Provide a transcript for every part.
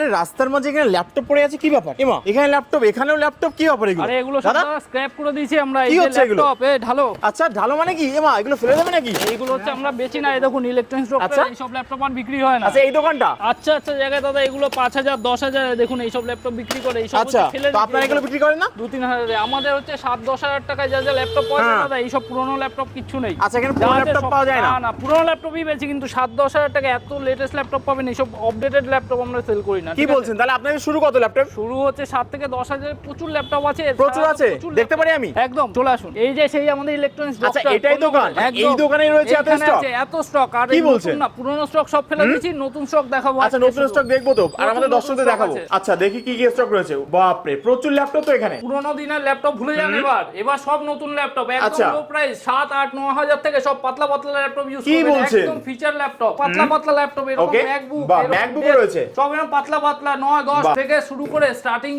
আরে রাস্তার মাঝে এখানে ল্যাপটপ পড়ে আছে, কি ব্যাপার? এমা এখানে ল্যাপটপ, এখানেও ল্যাপটপ, কি ব্যাপার এগুলো? আরে এগুলো সব স্ক্র্যাপ করে দিয়েছি আমরা। এই কি যে হচ্ছে এগুলো? ল্যাপটপ ঢালো। আচ্ছা ঢালো মানে কি? এমা এগুলো ফেলে দেবে নাকি? এইগুলো হচ্ছে আমরা বেচি না, এই দেখুন ইলেকট্রনিক্স আচ্ছা। দোকানে এইসব ল্যাপটপ আর বিক্রি হয় না। আচ্ছা এই দোকানটা? আচ্ছা আচ্ছা জায়গায় দাদা এগুলো 5000 10000 দেখুন এইসব ল্যাপটপ বিক্রি করে। এইসব আচ্ছা ফেলে তো আপনারা এগুলো বিক্রি করেন না? 2-3 হাজারে। আমাদের হচ্ছে 7-10 হাজার টাকায় যা যা ল্যাপটপ পাওয়া যায় দাদা, এইসব পুরনো ল্যাপটপ কিচ্ছু নেই। আচ্ছা এখানে পুরো ল্যাপটপ পাওয়া যায় না? না পুরনো ল্যাপটপই বেচি, কিন্তু 7-10 হাজার টাকা এত লেটেস্ট ল্যাপটপ পাবেন। এইসব আপডেটেড ল্যাপটপ আমরা সেল করি না। কি বলছেন? তাহলে আপনাদের শুরু কত ল্যাপটপ? শুরু হচ্ছে 7 থেকে 10 হাজার। প্রচুর ল্যাপটপ আছে, প্রচুর আছে, দেখতে পারি আমি? একদম চলে আসুন। এই যে সেই আমাদের ইলেকট্রনিক্স আচ্ছা এটাই দোকান? এই দোকানেই রয়েছে এত স্টক? এত স্টক। আর কি বলছেন? না পুরনো স্টক সব ফেলে দিয়েছি, নতুন স্টক দেখাবো। আচ্ছা নতুন স্টক দেখবো তো, আর আমাদের দর্শকদের দেখাবো। আচ্ছা দেখি কি কি স্টক রয়েছে। বাপ রে প্রচুর ল্যাপটপ তো এখানে। পুরনো দিনের ল্যাপটপ ভুলে যান এবার সব নতুন ল্যাপটপ আচ্ছা। একদম লো প্রাইস। 7-8-9 হাজার থেকে সব পাতলা পাতলা ল্যাপটপ ইউজ কি করবেন। বলছেন? একদম ফিচার ল্যাপটপ, পাতলা পাতলা ল্যাপটপ। এরকম ওকে ম্যাকবুক, বাহ ম্যাকবুকও রয়েছে সব এরকম পাতলা পাতলা 9-10 থেকে শুরু করে স্টার্টিং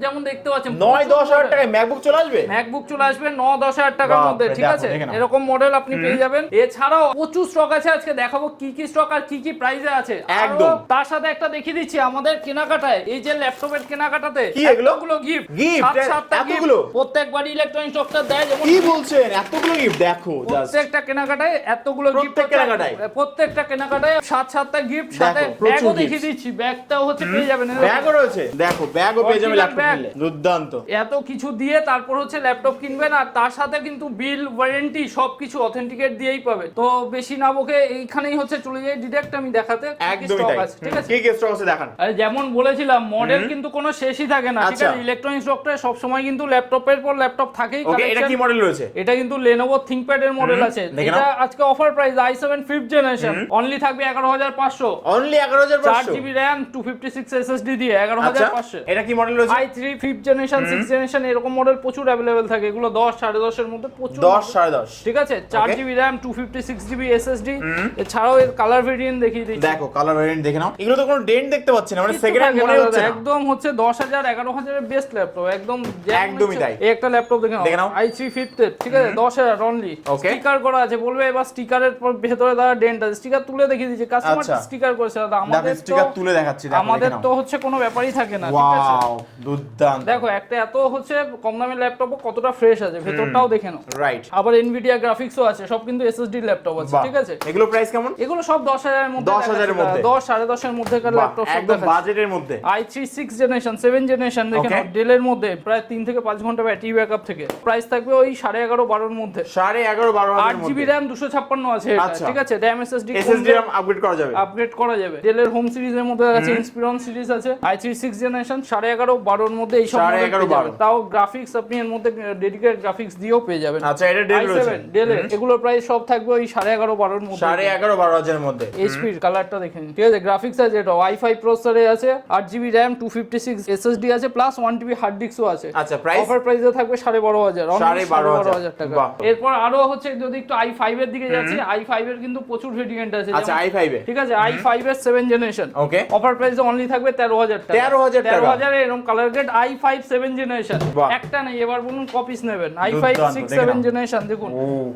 যেমন দেখতে পাচ্ছেন 9-10 হাজার টাকায় ম্যাকবুক চলে আসবে? ম্যাকবুক চলে আসবে 9-10 হাজার টাকার বাপরে, মধ্যে, ঠিক দেখো, আছে? দেখে নাও। এরকম মডেল আপনি পেয়ে যাবেন। এছাড়াও প্রচুর স্টক আছে, আজকে দেখাবো কি কি স্টক আর কি কি প্রাইসে আছে। একদম। আরো তার সাথে একটা দেখিয়ে দিচ্ছি আমাদের কেনাকাটায়, এই যে ল্যাপটপের কেনাকাটাতে কি এগুলো? এতগুলো গিফট। Gift? এতগুলো? প্রত্যেকবার ইলেকট্রনিক্স স্টকটা দেয় যেমন। কি বলছেন? এতগুলো গিফট দেখো জাস্ট। প্রত্যেকটা কেনাকাটায় এতগুলো গিফট। প্রত্যেকটা কেনাকাটায় 7-7টা গিফট, সাথে ব্যাগও দেখিয়ে দিচ্ছি। ব্যাগটাও হচ্ছে পেয়ে যাবেন। ব্যাগও রয়েছে, দেখো ব্যাগও পেয়ে যাবেন ল্যাপটপ ব্যাগ। নিলে। দুর্দান্ত। এত কিছু দিয়ে তারপর হচ্ছে ল্যাপটপ কিনবেন, আর তার সাথে কিন্তু বিল, ওয়ারেন্টি সবকিছু অথেন্টিকেট দিয়েই পাবে। তো বেশি না বকে এইখানেই হচ্ছে চলে যাই ডিরেক্ট আমি দেখাতে। একদমই তাই। ঠিক আছে, কি কি স্টক আছে দেখান। আর যেমন বলেছিলাম মডেল কিন্তু কোনো শেষই থাকে না, ঠিক আচ্ছা। আছে? ইলেকট্রনিক্স স্টকটা সব সময় কিন্তু ল্যাপটপের পর ল্যাপটপ থাকেই। ওকে এটা কি মডেল রয়েছে? এটা কিন্তু Lenovo ThinkPad এর মডেল আছে। দেখে এটা নাও। আজকে offer price i7 5th generation only থাকবে 11500। অনলি 11500? 4GB RAM 256 SSD দিয়ে 11500। এটা কি মডেল রয়েছে? i3 5th generation 6th generation এরকম মডেল প্রচুর अवेलेबल থাকে। এগুলো 10 10.5 এর মধ্যে প্রচুর 10 10.5, ঠিক আছে? 4GB RAM 256GB SSD। এছাড়াও এর কালার ভেরিয়েন্ট দেখিয়ে দিচ্ছি। দেখো কালার ভেরিয়েন্ট দেখে নাও। এগুলো তো কোনো ডেন্ট দেখতে পাচ্ছি না, মানে সেকেন্ড হ্যান্ড মনে হচ্ছে না। একদম হচ্ছে 10000 11000 এর বেস্ট ল্যাপটপ একদম। একদমই তাই। এই একটা ল্যাপটপ দেখে নাও i3 5th, ঠিক আছে? 10000 অনলি। স্টিকার করা আছে, বলবে এবার স্টিকারের ভেতরে দাদা ডেন্ট আছে। স্টিকার তুলে দেখিয়ে দিচ্ছি, কাস্টমার স্টিকার করেছে দাদা। আমাদের স্টিকার তুলে দেখাচ্ছি, দেখো আমাদের তো হচ্ছে কোনো ব্যাপারই থাকে না, ঠিক আছে? ওয়াও দুর্দান্ত। দেখো একটা এত হচ্ছে কম দামের ল্যাপটপ কতটা ফ্রেশ আছে, ভেতরটাও দেখে নাও। রাইট। আবার Nvidia গ্রাফিক্সও আছে, সব কিন্তু SSD ল্যাপটপ আছে, ঠিক আছে? এগুলো প্রাইস কেমন? এগুলো সব 10000 এর মধ্যে। 10000 এর মধ্যে? 10 10.5 এর মধ্যেকার ল্যাপটপ সব একদম দেখাচ্ছি। বাজেটের মধ্যে। i3 6 জেনারেশন 7 জেনারেশন দেখেন, ডেল এর মধ্যে প্রায় 3 থেকে 5 ঘন্টা ব্যাটারি ব্যাকআপ থেকে। প্রাইস থাকবে ওই 11.5-12 এর মধ্যে। 11.5-12 এর 8GB মধ্যে। RAM 256 আছে এটা, ঠিক আছে? RAM SSD RAM আপগ্রেড করা যাবে। আপগ্রেড করা যাবে। ডেল এর হোম সিরিজের মধ্যে আছে, ইনস্পিরন সিরিজ আছে। i3 6 জেনারেশন 11.5-12 এর মধ্যে এই সব মডেল পেয়ে যাবেন। তাও গ্রাফিক্স আপনি এর মধ্যে ডেডিকেটেড গ্রাফিক্স দিয়েও পেয়ে যাবেন। আচ্ছা এটা ডেল রয়েছে। ডেল এর এগুলোর প্রাইস সব থাকবে ওই 11.5-12 এর মধ্যে। 11.5-12 এর মধ্যে। এইচপি কালারটা দেখেন, ঠিক আছে? গ্রাফিক্স আছে, এটা i5 প্রসেসরে আছে, 8GB RAM 256 SSD আছে, প্লাস 1TB হার্ড ডিস্কও আছে। আচ্ছা প্রাইস? অফার প্রাইসে থাকবে 12500, 12500 টাকা। এরপর আরো হচ্ছে যদি একটু i5 এর দিকে যাচ্ছি, i5 এর কিন্তু প্রচুর ভেরিয়েন্ট আছে। আচ্ছা i5 এ, ঠিক আছে? i5 এর 7 জেনারেশন ওকে অফার প্রাইসে অনলি থাকবে 13000 টাকা। 13000 এ এরকম কালার গ্রেড i5 7 জেনারেশন একটা নেই, এবার বলুন কপিস নেবেন। i5 6 7 জেনারেশন দেখুন,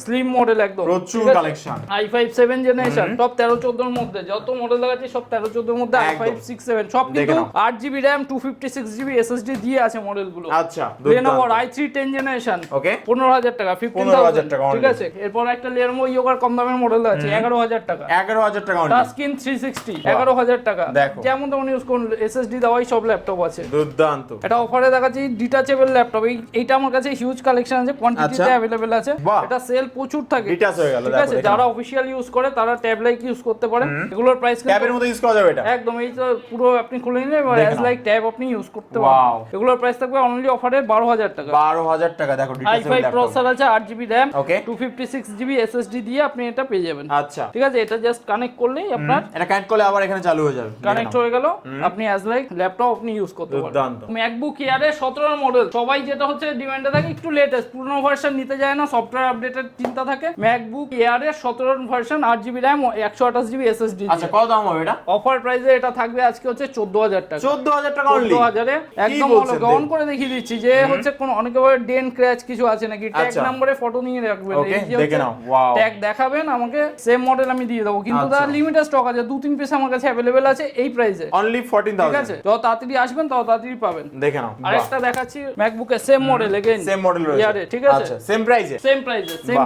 স্লিম মডেল একদম, প্রচুর কালেকশন। i5 7 জেনারেশন টপ 13-14 এর মধ্যে যত মডেল দেখাচ্ছি সব 13-14 এর মধ্যে। i5 6 7 সব কিন্তু 8GB RAM 256GB SSD দিয়ে আছে মডেলগুলো। আচ্ছা Lenovo i3 10 জেনারেশন ওকে 15000 টাকা, 15000 টাকা, ঠিক আছে? এরপর একটা Lenovo Yoga কম দামের মডেল আছে 11000 টাকা। 11000 টাকা অনলি। টাচ স্ক্রিন 360 11000 টাকা। যেমন তেমন ইউজ করুন, SSD দেওয়াই সব ল্যাপটপ আছে। দুর্দান্ত। এটা অফারে দেখাচ্ছি ডিটাচেবল ল্যাপটপ। এইটা আমার কাছে হিউজ কালেকশন আছে, কোয়ান্টিটিতে अवेलेबल আছে। এটা সেল প্রচুর থাকে, ডিটাচ হয়ে গেল। ঠিক আছে? যারা অফিশিয়াল ইউজ করে তারা ট্যাব লাইক ইউজ করতে পারেন। এগুলোর প্রাইস ট্যাবের মধ্যে ইউজ করা যাবে এটা একদম। এই তো পুরো আপনি খুলে নিলে অ্যাজ লাইক ট্যাব আপনি ইউজ করতে পারবেন। এগুলোর প্রাইস থাকবে অনলি অফারে 12000 টাকা। 12000 টাকা। দেখো ডিটাচেবল i5 ল্যাপটপ প্রসেসর আছে, 8GB RAM ওকে 256GB SSD দিয়ে আপনি এটা পেয়ে যাবেন। আচ্ছা ঠিক আছে? এটা জাস্ট কানেক্ট করলেই আপনার এটা কানেক্ট করলে আবার এখানে চালু হয়ে যাবে। কানেক্ট হয়ে গেল, আপনি অ্যাজ লাইক ল্যাপটপ আপনি ইউজ করতে পারবেন। দুর্দান্ত। ম্যাকবুক এয়ার এর 17 মডেল সবাই যেটা হচ্ছে ডিমান্ডে থাকে একটু লেটেস্ট, পুরনো ভার্সন নিতে যায় না, সফটওয়্যার আপডেটের চিন্তা থাকে। ম্যাকবুক এয়ার এর 17 version 8GB RAM 128GB SSD। আচ্ছা কত দাম হবে এটা? অফার প্রাইসে এটা থাকবে আজকে হচ্ছে 14000 টাকা। 14000 টাকা অনলি? 14000 এ একদম অন করে দেখিয়ে দিচ্ছি যে হচ্ছে কোন অনেকে বলে ডেন্ট ক্র্যাচ কিছু আছে নাকি, ট্যাগ নম্বরে ফটো নিয়ে রাখবেন। এই যে দেখে নাও, ওয়াও ট্যাগ দেখাবেন আমাকে, সেম মডেল আমি দিয়ে দেবো, কিন্তু তার লিমিটেড স্টক আছে, 2-3 পিস আমার কাছে अवेलेबल আছে এই প্রাইসে। অনলি ঠিক 14,000 আছে, যত তাড়াতাড়ি আসবেন তত তাড়াতাড়ি পাবেন। দেখে নাও। আরেকটা দেখাচ্ছি ম্যাকবুকের same model, again same model রয়েছে ইয়ারে, ঠিক আছে, আচ্ছা সেম প্রাইসে, সেম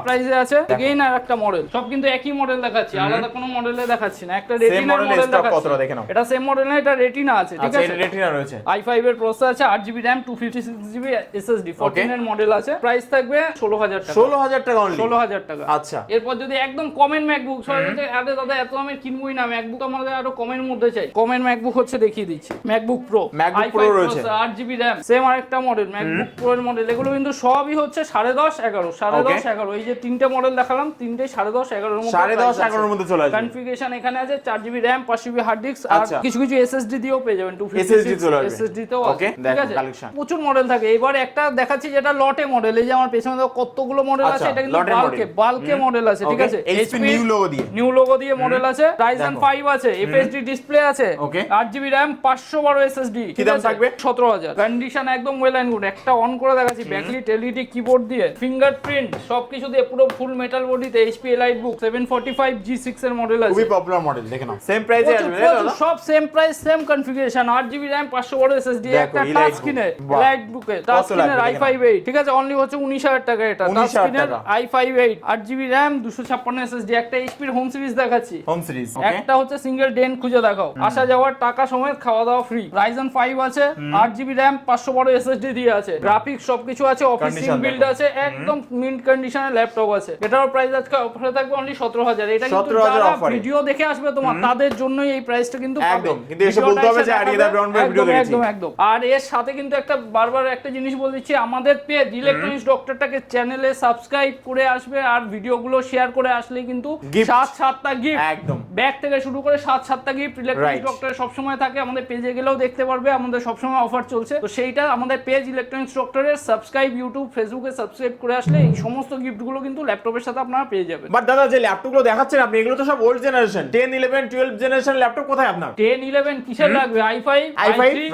প্রাইসে আছে, এগেইন আর একটা মডেল, সব কিন্তু একই মডেল দেখাচ্ছি, আলাদা কোনো মডেলে দেখাচ্ছি না। একটা রেটিনা মডেল দেখাচ্ছি, কতটা দেখে নাও। এটা সেম মডেল না, এটা রেটিনা আছে, ঠিক আচ্ছা আছে, এটা রেটিনা রয়েছে, i5 এর প্রসেসর আছে, 8GB RAM 256GB SSD 14 এর মডেল আছে, প্রাইস থাকবে 16,000 টাকা, 16,000 টাকা অনলি, 16,000 টাকা। আচ্ছা এরপর যদি একদম কমের ম্যাকবুক, সবাই বলছে আরে দাদা এত দামের কিনবই না, ম্যাকবুক আমাদের আরো কমের মধ্যে চাই, কমের ম্যাকবুক হচ্ছে দেখিয়ে দিচ্ছি, ম্যাকবুক প্রো, MacBook Pro রয়েছে, 8GB RAM, সেম আরেকটা মডেল ম্যাকবুক প্রো এর মডেল, এগুলো কিন্তু সবই হচ্ছে 10.5 11 10.5 11, এই যে তিনটে মডেল দেখালাম, তিনটে 10.5 11 এর মধ্যে, 10.5 11 এর মধ্যে চলে আসবে। কনফিগারেশন এখানে আছে 4GB RAM 5GB hard disk, আর আচ্ছা। কিছু কিছু SSD দিয়েও পেয়ে যাবেন, SSD চলে আসবে, SSD তেও ওকে আছে, ঠিক আছে, কালেকশন প্রচুর মডেল থাকে। এবার একটা দেখাচ্ছি যেটা লটে মডেল, এই যে আমার পেছনে দেখো কতগুলো মডেল আছে, আচ্ছা, এটা কিন্তু লটের বাল্কে মডেল আছে, ঠিক আছে, HP নিউ লোগো দিয়ে, নিউ লোগো দিয়ে মডেল আছে, Ryzen 5 আছে, FHD ডিসপ্লে আছে, ওকে 8GB RAM 512 SSD, কি দাম থাকবে? 17,000, কন্ডিশন একদম ওয়েল এন্ড গুড, একটা অন করে দেখাচ্ছি, ব্যাকলিট LED কিবোর্ড দিয়ে, ফিঙ্গারপ্রিন্ট সবকিছু দিয়ে, পুরো ফুল মেটাল বডিতে, HP EliteBook 745 G6 এর মডেল আছে, খুবই পপুলার মডেল, দেখে নাও সেম প্রাইসে আসবে তাই তো? সব same price same configuration, 8GB RAM 512 SSD, একটা টাচ স্ক্রিনে EliteBook এ টাচ স্ক্রিনের i5 8, ঠিক আছে, অনলি হচ্ছে 19,000 টাকা, এটা টাচ স্ক্রিনের i5 8 8GB RAM 256 SSD, একটা HP এর হোম সিরিজ দেখাচ্ছি, হোম সিরিজ, ওকে একটা হচ্ছে সিঙ্গেল ডেন খুঁজে দেখাও, আসা যাওয়ার টাকা সমেত খাওয়া দাওয়া ফ্রি, Ryzen 5 আছে, 8GB RAM 512 SSD দিয়ে আছে, গ্রাফিক্স সবকিছু আছে, অফিস বিল্ড আছে, একদম মিন্ট কন্ডিশনের ল্যাপটপ আছে, এটার প্রাইস আজকে অফারে থাকবে অনলি 17,000, এটা কিন্তু যারা ভিডিও দেখে আসবে তোমার তাদের জন্যই এই প্রাইসটা কিন্তু পাবে, একদম, কিন্তু এসে বলতে হবে যে আরিয়া দা ব্রাউন ভাই ভিডিও দেখেছি, একদম। আর এর সাথে কিন্তু একটা বারবার একটা জিনিস বলে দিচ্ছি, আমাদের পেজ ইলেকট্রনিক্স ডক্টরটাকে চ্যানেলে সাবস্ক্রাইব করে আসবে, আর ভিডিওগুলো শেয়ার করে আসলে কিন্তু 7-7টা গিফট, একদম ব্যাগ থেকে শুরু করে 7-7টা গিফট ইলেকট্রনিক্স ডক্টরে সবসময় থাকে, আমাদের পেজে গেলেও দেখতে পারবে, আমাদের সবসময় অফার চলছে, তো সেইটা আমাদের পেজ ইলেকট্রনিক্স ডক্টরের সাবস্ক্রাইব, ইউটিউব ফেসবুকে সাবস্ক্রাইব করে আসলে এই সমস্ত গিফটগুলো কিন্তু ল্যাপটপের সাথে আপনারা পেয়ে যাবেন। বাট দাদা যে ল্যাপটপগুলো দেখাচ্ছেন আপনি, এগুলো তো সব ওল্ড জেনারেশন, 10 11 12 জেনারেশন ল্যাপটপ কোথায় আপনার? 10 11 কিসের লাগবে? i5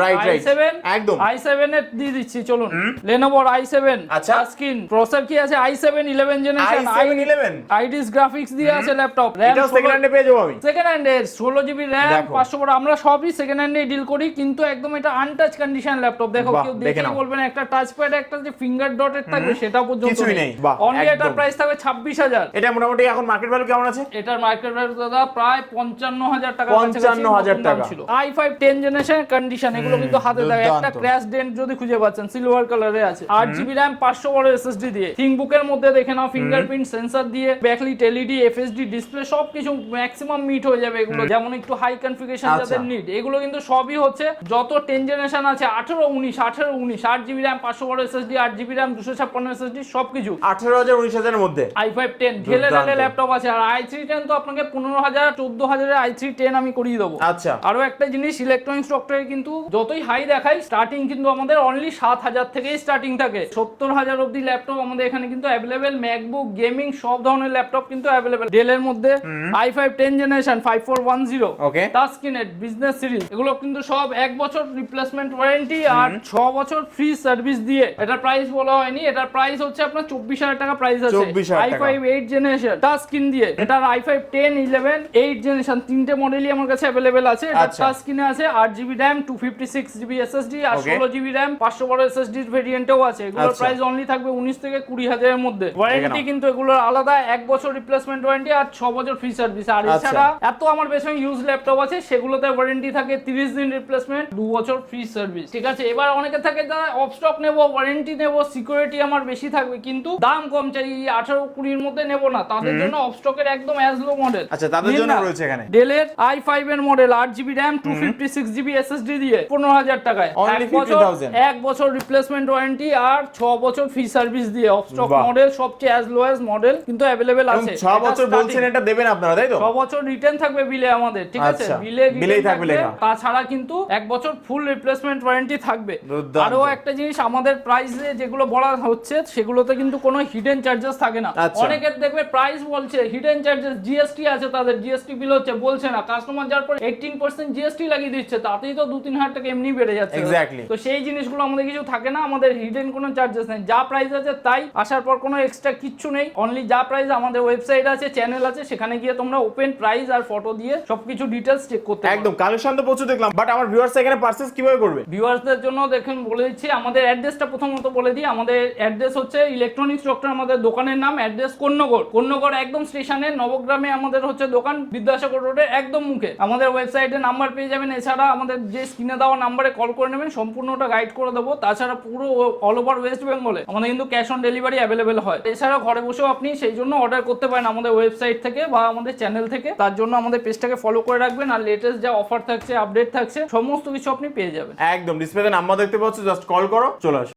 রাইট i7 একদম i7 এর দিয়ে দিচ্ছি, চলুন Lenovo i7, আচ্ছা স্ক্রিন প্রসেসর কি আছে i7 11 generation, i7 11 IDS graphics দিয়ে আছে ল্যাপটপ, এটা সেকেন্ড হ্যান্ডে পেয়ে যাবো আমি, সেকেন্ড হ্যান্ড এর 16GB RAM 512, আমরা সবই সেকেন্ড হ্যান্ডে ডিল করি, কিন্তু একদম এটা আনটাচ কন্ডিশন ল্যাপটপ, দেখো কেউ দেখে বলবেন একটা টাচ প্যাড, একটা যে ফিঙ্গার ডটের থাকবে সেটা পর্যন্ত কিছুই নেই, অনলি এটার প্রাইস থাকবে 26,000, এটা মোটামুটি এখন মার্কেট ভ্যালু কেমন আছে? এটার মার্কেট ভ্যালু দাদা প্রায় 55,000 টাকা, 55,000 টাকা ছিল। i5 10 জেনারেশন কন্ডিশন, এগুলো কিন্তু হাতে দেয়, একটা ক্র্যাশ ডেন্ট যদি খুঁজে পাচ্ছেন সিলভার কালারে আছে, 8GB RAM 512 SSD দিয়ে, থিংকবুকের মধ্যে দেখে নাও, ফিঙ্গারপ্রিন্ট সেন্সর দিয়ে, ব্যাকলিট LED FHD ডিসপ্লে সবকিছু ম্যাক্সিমাম মিট হয়ে যাবে, এগুলো যেমন একটু হাই কনফিগারেশন যাদের নিড, এগুলো কিন্তু সবই হচ্ছে যত 10 জেনারেশন আছে 18 19 8GB RAM 512 SSD 8GB RAM 256 SSD সবকিছু 18,000 19,000 এর মধ্যে i5 10 ঢেলে ঢেলে ল্যাপটপ আছে, আর i3 10 তো আপনাকে 15,000 14,000 এর i3 10 আমি করিয়ে দেবো। আচ্ছা আরো একটা জিনিস, ইলেকট্রনিক্স ডক্টরে কিন্তু যতই হাই দেখাই স্টার্টিং কিন্তু আমাদের অনলি 7,000 থেকেই স্টার্টিং থাকে, 70,000 অবধি ল্যাপটপ আমাদের এখানে কিন্তু অ্যাভেলেবেল, ম্যাকবুক গেমিং সব ধরনের ল্যাপটপ কিন্তু অ্যাভেলেবেল, ডেলের মধ্যে i5 10 জেনারেশন 5410 ওকে টাচ স্ক্রিনের বিজনেস সিরিজ, এগুলো কিন্তু সব 1 বছর রিপ্লেসমেন্ট ওয়ারেন্টি আর 6 বছর ফ্রি সার্ভিস দিয়ে, এটার প্রাইস বলা হয়নি, এটার প্রাইস হচ্ছে আপনার 24,000 টাকা প্রাইস আছে, 24,000 টাকা। i5 8 জেনারেশন টাচ স্ক্রিন দিয়ে, এটার i5 10 11 8 জেনারেশন তিনটে মডেলই আমার কাছে अवेलेबल আছে, এটা টাচ স্ক্রিনে আছে, 8GB RAM 256GB SSD আর 16GB RAM 512 SSD ভেরিয়েন্টও আছে, এগুলোর প্রাইস অনলি থাকবে 19 থেকে 20,000 এর মধ্যে, ওয়ারেন্টি কিন্তু এগুলোর আলাদা, 1 বছর রিপ্লেসমেন্ট ওয়ারেন্টি আর 6 বছর ফ্রি সার্ভিস, আর এছাড়া এত আমার পেছনে ইউজ ল্যাপটপ আছে সেগুলোতে ওয়ারেন্টি থাকে 30 দিন রিপ্লেসমেন্ট 2 বছর ফ্রি সার্ভিস, ঠিক আছে। এবার অনেকে থাকে যারা অফ স্টক নেব, ওয়ারেন্টি নেব, সিকিউরিটি আমার বেশি থাকবে কিন্তু দাম কম চাই, 18-20 এর মধ্যে নেব না, তাদের জন্য অফ স্টকের একদম অ্যাজ লো মডেল, আচ্ছা তাদের জন্য রয়েছে এখানে ডেলের i5 এর model 8GB RAM 256GB SSD দিয়ে 15,000 টাকায়, 1 বছর রিপ্লেসমেন্ট ওয়ারেন্টি আর 6 বছর ফ্রি সার্ভিস দিয়ে, অফ স্টক মডেল সবচেয়ে অ্যাজ লো অ্যাজ মডেল কিন্তু अवेलेबल আছে, 6 বছর বলছেন এটা দেবেন আপনারা তাই তো? 6 বছর রিটার্ন থাকবে বিলে আমাদের, ঠিক আছে, বিলেই থাকবে লেখা, তাছাড়া কিন্তু 1 বছর ফুল রিপ্লেসমেন্ট ওয়ারেন্টি থাকবে। আরো একটা জিনিস, আমাদের প্রাইসে যেগুলো বলা হচ্ছে সেগুলোতে কিন্তু কোনো হিডেন চার্জেস থাকে না, অনেকের দেখবে প্রাইস বলছে হিডেন চার্জেস, জিএসটি আছে, তাদের জিএসটি বিল হচ্ছে, বলছে না, কাস্টমার যার পর 18% জিএসটি লাগিয়ে দিচ্ছে, তাতেই তো 2-3 হাজার টাকা এমনি বেড়ে যাচ্ছে, তো সেই জিনিসগুলো আমাদের কিছু থাকে না, আমাদের হিডেন কোনো চার্জেস নেই, যা প্রাইস আছে তাই, আসার পর কোনো এক্সট্রা কিচ্ছু নেই, অনলি যা প্রাইস, আমাদের ওয়েবসাইট আছে, চ্যানেল আছে, সেখানে গিয়ে তোমরা ওপেন প্রাইস আর ফটো দিয়ে সবকিছু ডিটেইলস চেক করতে পারো। একদম কালেকশন তো প্রচুর দেখলাম, বাট আমার ভিউয়ার্স এখানে পারচেজ কিভাবে করবে? ভিউয়ার্সদের জন্য দেখুন বলে দিচ্ছি, আমাদের অ্যাড্রেসটা প্রথমত বলে দিই। আমাদের অ্যাড্রেস হচ্ছে ইলেকট্রনিক্স ডক্টর, আমাদের দোকানের নাম, অ্যাড্রেস কোন্নগর একদম স্টেশনে, নবগ্রামে আমাদের হচ্ছে দোকান, বিদ্যাসাগর রোডের একদম মুখে। আমাদের ওয়েবসাইটে নাম্বার পেয়ে যাবেন, এছাড়া আমাদের যে স্ক্রিনে দেওয়া নাম্বারে কল করে নেবেন, সম্পূর্ণটা গাইড করে দেবো। তাছাড়া পুরো অল ওভার ওয়েস্ট বেঙ্গলে আমাদের কিন্তু ক্যাশ অন ডেলিভারি অ্যাভেলেবেল হয়। এছাড়া ঘরে বসেও আপনি সেই জন্য অর্ডার করতে পারেন আমাদের ওয়েবসাইট থেকে বা আমাদের চ্যানেল থেকে। তার জন্য আমাদের পেজটাকে ফলো করে রাখবেন, আর লেটেস্ট যা অফার থাকছে, আপডেট থাকছে, সমস্ত কিছু আপনি পেয়ে যাবেন। একদম ডিসপ্লেতে নাম্বার দেখতে পাচ্ছ, জাস্ট কল করো, চলে আসো।